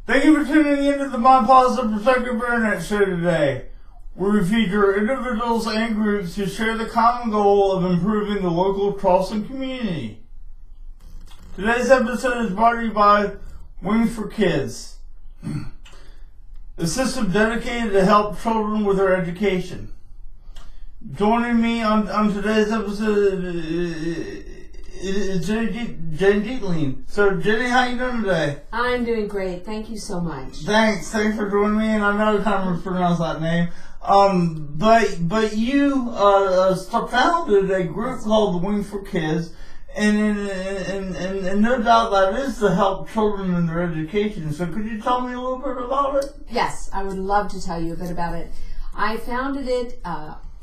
Thank you for tuning in to the My Positive Perspective Internet Show today, where we feature individuals and groups who share the common goal of improving the local Charleston community. Today's episode is brought to you by Wings for Kids, a system dedicated to help children with their education. Joining me on today's episode is Jenny Dietling. So, Jenny, how you doing today? I'm doing great. Thank you so much. Thanks for joining me, and I know I kind of mispronounced that name. But you founded a group called the Wings for Kids, and no doubt that is to help children in their education. So, could you tell me a little bit about it? Yes, I would love to tell you a bit about it. I founded it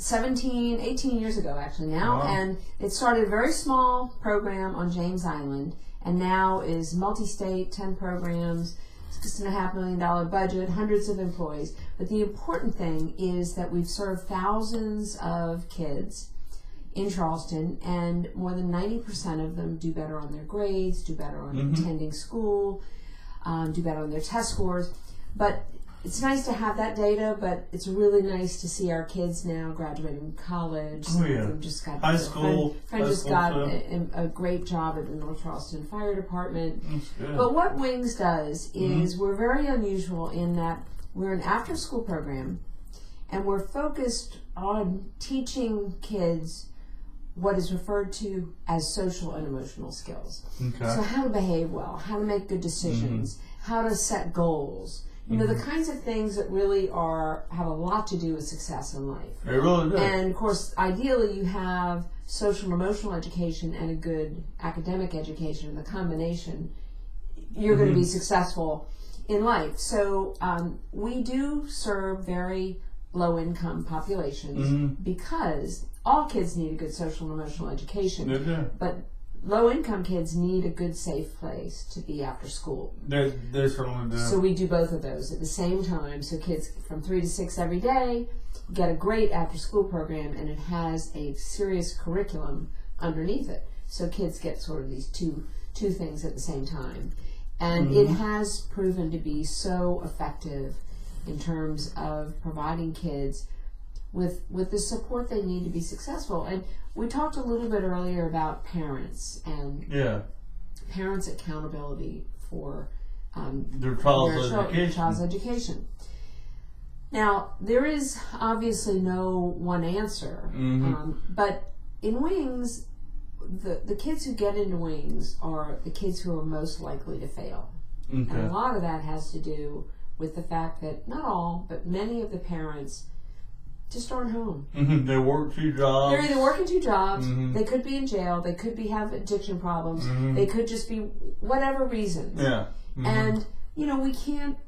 18 years ago actually now, and it started a very small program on James Island, and now is multi-state, 10 programs, $6.5 million budget, hundreds of employees. But the important thing is that we've served thousands of kids in Charleston, and more than 90% of them do better on their grades, do better on attending school, do better on their test scores. But it's nice to have that data, but it's really nice to see our kids now graduating from college. Oh, yeah. Just got high school. Friend just got a great job at the North Charleston Fire Department. That's good. But what Wings does is we're very unusual in that we're an after-school program, and we're focused on teaching kids what is referred to as social and emotional skills. Okay. So how to behave well, how to make good decisions, how to set goals. You know, the kinds of things that really have a lot to do with success in life. They really do. And of course, ideally you have social and emotional education and a good academic education. The combination, you're going to be successful in life. So we do serve very low-income populations because all kids need a good social and emotional education. They do. But low-income kids need a good, safe place to be after school. They certainly do. So we do both of those at the same time. So kids from 3 to 6 every day get a great after-school program, and it has a serious curriculum underneath it. So kids get sort of these two things at the same time. And it has proven to be so effective in terms of providing kids with the support they need to be successful. And we talked a little bit earlier about parents and parents' accountability for their child's education. Now, there is obviously no one answer, but in Wings, the kids who get into Wings are the kids who are most likely to fail. Okay. And a lot of that has to do with the fact that not all, but many of the parents just aren't home. They work 2 jobs. They're either working 2 jobs, they could be in jail, they could have addiction problems, they could just be whatever reasons. Yeah. And, you know, we can't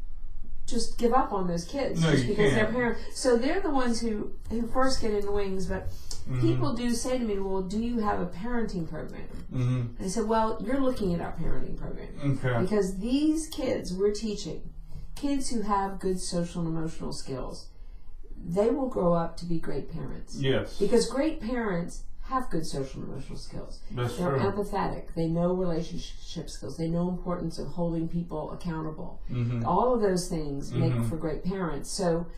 just give up on those kids just because they're parents. So they're the ones who first get into Wings, but people do say to me, well, do you have a parenting program? And I said, well, you're looking at our parenting program. Okay. Because these kids we're teaching, kids who have good social and emotional skills, they will grow up to be great parents. Yes. Because great parents have good social and emotional skills. They're empathetic. They know relationship skills. They know importance of holding people accountable. All of those things make for great parents. So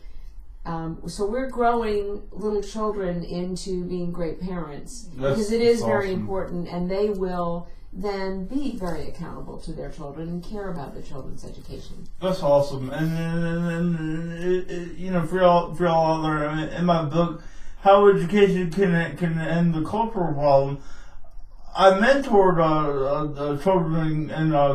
we're growing little children into being great parents because it is very important, and they will then be very accountable to their children and care about their children's education. That's awesome. And you know, for y'all out there, in my book, How Education Can End the Cultural Problem, I mentored children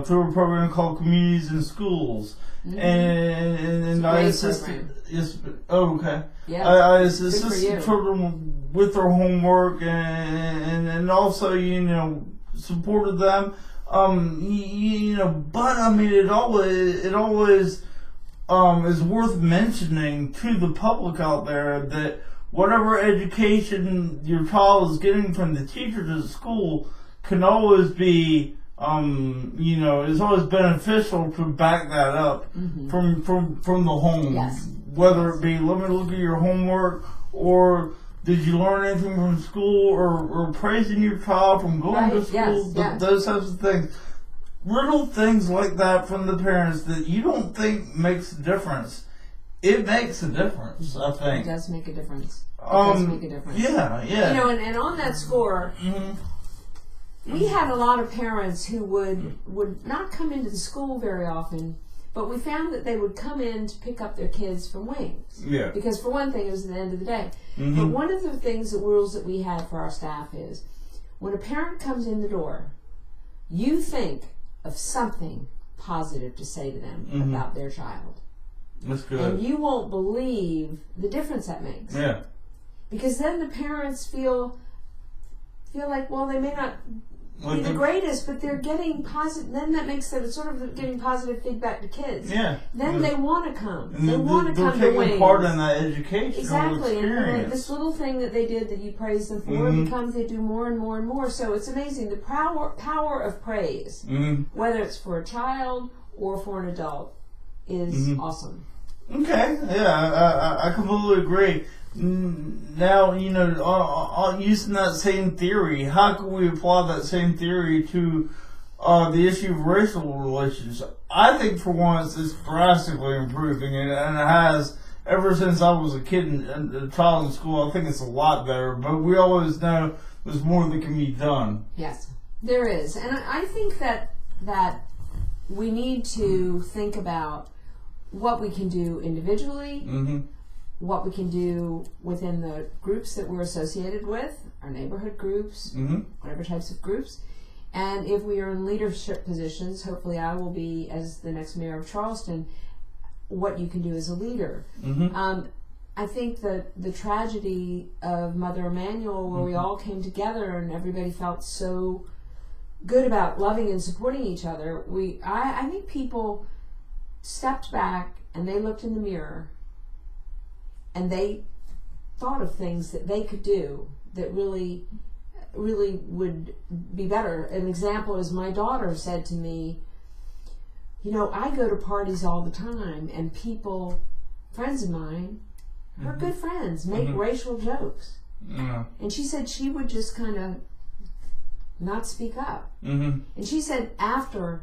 through a program called Communities in Schools. And I assisted. Yes. Oh, okay. Yeah. I assisted children with their homework and also, you know, supported them. You know, but I mean, it always is worth mentioning to the public out there that whatever education your child is getting from the teachers at school can always be, you know, it's always beneficial to back that up from the home. Yes. Whether it be, let me look at your homework, or did you learn anything from school, or praising your child from going to school, those types of things. little things like that from the parents that you don't think makes a difference. It makes a difference, I think. It does make a difference. It does make a difference. Yeah. You know, and on that score, we had a lot of parents who would not come into the school very often, but we found that they would come in to pick up their kids from Wings. Yeah. Because for one thing, it was the end of the day. But one of the rules that we had for our staff is, when a parent comes in the door, you think of something positive to say to them about their child. That's good. And you won't believe the difference that makes. Yeah. Because then the parents feel like, well, they may not be the greatest, but they're getting positive. Then that makes them sort of giving positive feedback to kids. Yeah. Then they want to come. And they want to come to They're taking Wings. part in that educational Exactly. experience. And this little thing that they did that you praised them for becomes they do more and more and more. So it's amazing. The power of praise, whether it's for a child or for an adult, is awesome. Okay, yeah, I completely agree. Now, you know, using that same theory, how can we apply that same theory to the issue of racial relations? I think, for once, it's drastically improving, and it has ever since I was a kid and a child in school. I think it's a lot better, but we always know there's more that can be done. Yes, there is, and I think that we need to think about what we can do individually, what we can do within the groups that we're associated with, our neighborhood groups, whatever types of groups. And if we are in leadership positions, hopefully I will be as the next mayor of Charleston, what you can do as a leader. I think that the tragedy of Mother Emanuel, where we all came together and everybody felt so good about loving and supporting each other, I think people stepped back and they looked in the mirror and they thought of things that they could do that really would be better. An example is my daughter said to me, you know, I go to parties all the time and people, friends of mine, her good friends, make racial jokes. And she said she would just kind of not speak up. And she said after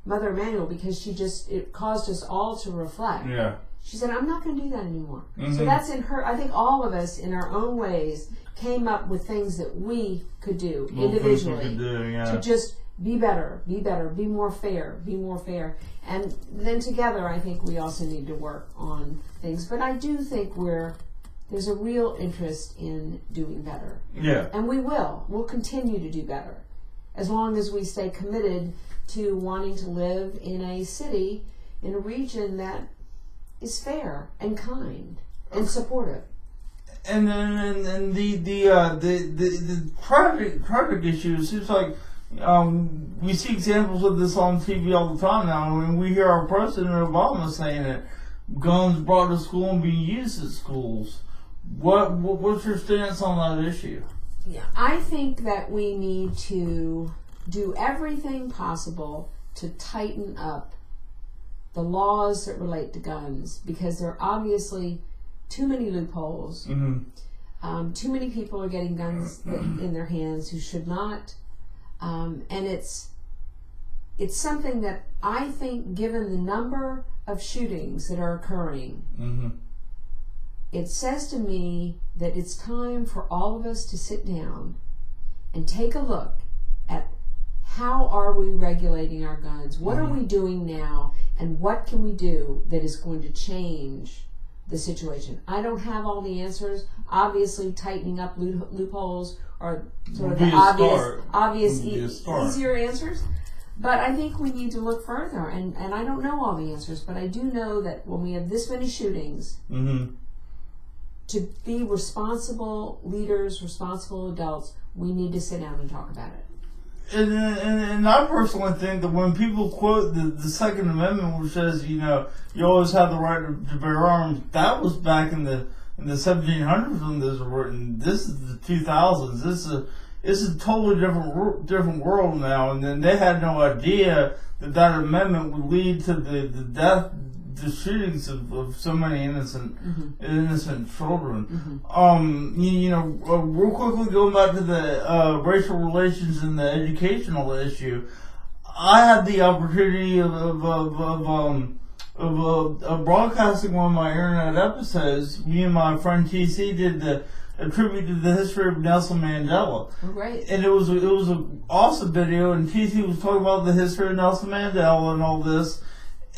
Mother Emanuel, because it caused us all to reflect. Yeah. She said, I'm not going to do that anymore. So that's in her. I think all of us, in our own ways, came up with things that we could do individually to just be better, be more fair, And then together, I think we also need to work on things. But I do think there's a real interest in doing better. Yeah. And we will. We'll continue to do better as long as we stay committed to wanting to live in a city, in a region that is fair and kind and supportive. And then the tragic issue, it seems like we see examples of this on TV all the time now. I mean, we hear our President Obama saying that guns brought to school and being used at schools. What's your stance on that issue? Yeah, I think that we need to do everything possible to tighten up the laws that relate to guns, because there are obviously too many loopholes. Too many people are getting guns in their hands who should not, and it's something that I think, given the number of shootings that are occurring, it says to me that it's time for all of us to sit down and take a look at how are we regulating our guns? What are we doing now? And what can we do that is going to change the situation? I don't have all the answers. Obviously, tightening up loopholes are sort of the obvious easier answers. But I think we need to look further. And I don't know all the answers, but I do know that when we have this many shootings, to be responsible leaders, responsible adults, we need to sit down and talk about it. And I personally think that when people quote the Second Amendment, which says, you know, you always have the right to bear arms, that was back in the 1700s when those were written. This is the 2000s. It's a totally different world now. And then they had no idea that amendment would lead to the shootings of so many innocent children. Real quickly going back to the racial relations and the educational issue, I had the opportunity of broadcasting one of my internet episodes. Me and my friend TC did a tribute to the history of Nelson Mandela. Oh, great. And it was an awesome video, and TC was talking about the history of Nelson Mandela and all this.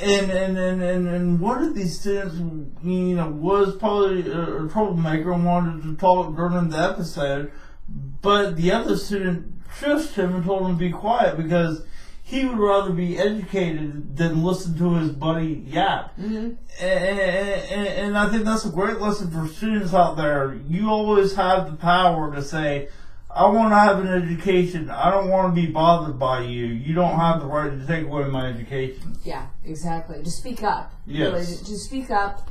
And one of these students, was probably a troublemaker and wanted to talk during the episode, but the other student shushed him and told him to be quiet because he would rather be educated than listen to his buddy yap. Mm-hmm. And I think that's a great lesson for students out there. You always have the power to say, I want to have an education. I don't want to be bothered by you. You don't have the right to take away my education. Yeah, exactly. To speak up. Yes. Really, to speak up.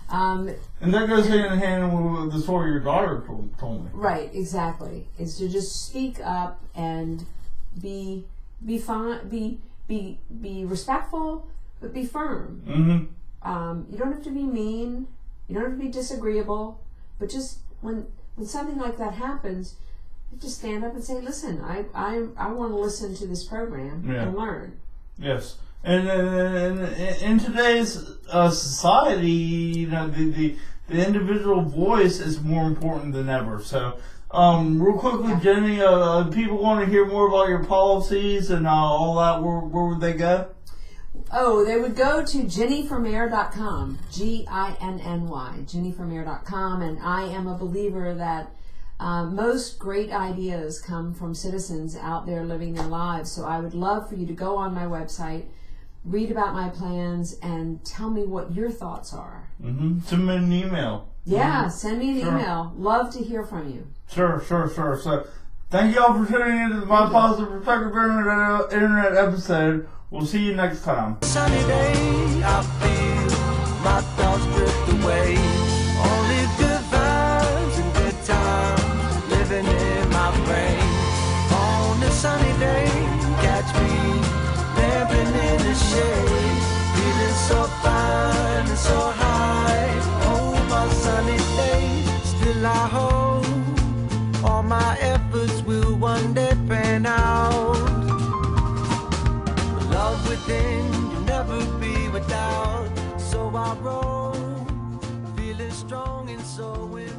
And that goes hand in hand with the story your daughter told me. Right, exactly. Is to just speak up and be fine, be respectful, but be firm. Mm-hmm. You don't have to be mean. You don't have to be disagreeable. But just when something like that happens, you just stand up and say, "Listen, I want to listen to this program and learn." Yes. And in today's society, the individual voice is more important than ever. So, real quickly, Jenny, people want to hear more about your policies and all that. Where would they go? Oh, they would go to jennyformayor.com, GINNY, jennyformayor.com, and I am a believer that most great ideas come from citizens out there living their lives. So I would love for you to go on my website, read about my plans, and tell me what your thoughts are. Mm-hmm. Send me an email. Yeah, send me an email. Love to hear from you. Sure. So, thank you all for tuning into the My Positive Perspective Internet episode. We'll see you next time. Sunny day, I feel my thoughts drift away. Only good vibes and good times living in my brain. On a sunny day, catch me lamping in the shade, feeling so fine and so high. Oh, my sunny days, still I hope all my efforts will one day pan out. Love within, you'll never be without. So I roll, feeling strong and so in